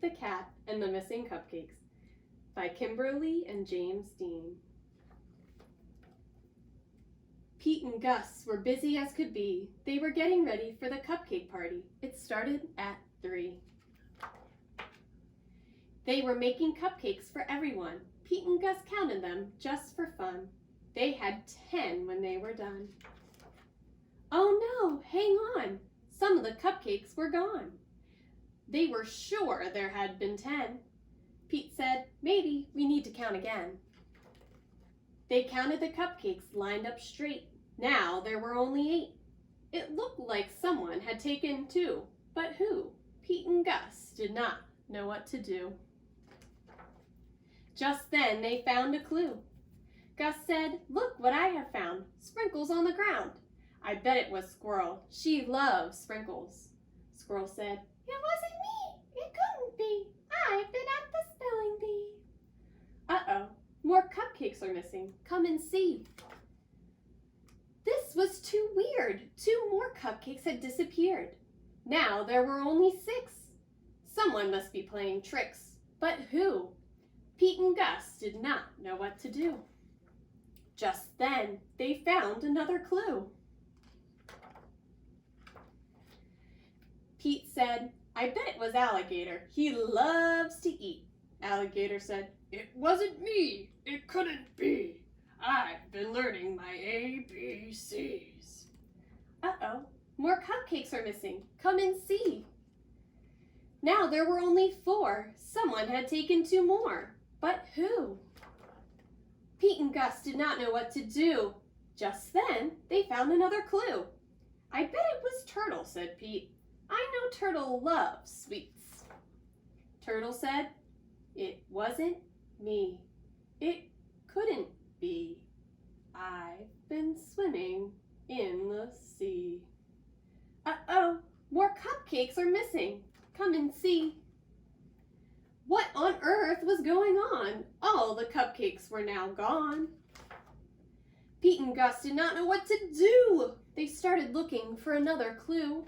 Pete the Cat and the Missing Cupcakes by Kimberly and James Dean. Pete and Gus were busy as could be. They were getting ready for the cupcake party. It started at 3. They were making cupcakes for everyone. Pete and Gus counted them just for fun. They had 10 when they were done. Oh no, hang on. Some of the cupcakes were gone. They were sure there had been 10. Pete said, maybe we need to count again. They counted the cupcakes lined up straight. Now there were only 8. It looked like someone had taken 2, but who? Pete and Gus did not know what to do. Just then they found a clue. Gus said, look what I have found, sprinkles on the ground. I bet it was Squirrel. She loves sprinkles. Squirrel said, it wasn't me. It couldn't be. I've been at the spelling bee. Uh-oh, more cupcakes are missing. Come and see. This was too weird. 2 more cupcakes had disappeared. Now there were only 6. Someone must be playing tricks. But who? Pete and Gus did not know what to do. Just then, they found another clue. Pete said, I bet it was Alligator. He loves to eat. Alligator said, it wasn't me. It couldn't be. I've been learning my ABCs. Uh-oh, more cupcakes are missing. Come and see. Now there were only 4. Someone had taken 2 more. But who? Pete and Gus did not know what to do. Just then, they found another clue. I bet it was Turtle, said Pete. I know Turtle loves sweets. Turtle said, it wasn't me. It couldn't be. I've been swimming in the sea. Uh-oh, more cupcakes are missing. Come and see. What on earth was going on? All the cupcakes were now gone. Pete and Gus did not know what to do. They started looking for another clue.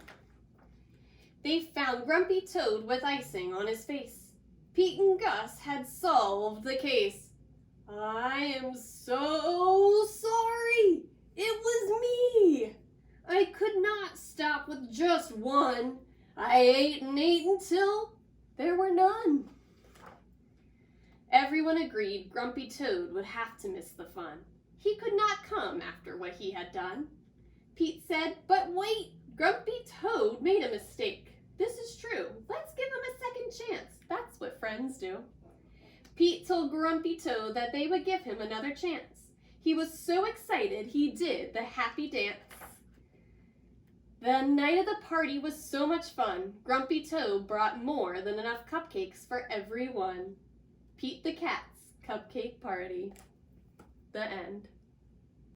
They found Grumpy Toad with icing on his face. Pete and Gus had solved the case. I am so sorry. It was me. I could not stop with just one. I ate and ate until there were none. Everyone agreed Grumpy Toad would have to miss the fun. He could not come after what he had done. Pete said, but wait, Grumpy Toad made a mistake. This is true. Let's give him a second chance. That's what friends do. Pete told Grumpy Toad that they would give him another chance. He was so excited he did the happy dance. The night of the party was so much fun. Grumpy Toad brought more than enough cupcakes for everyone. Pete the Cat's Cupcake Party. The end.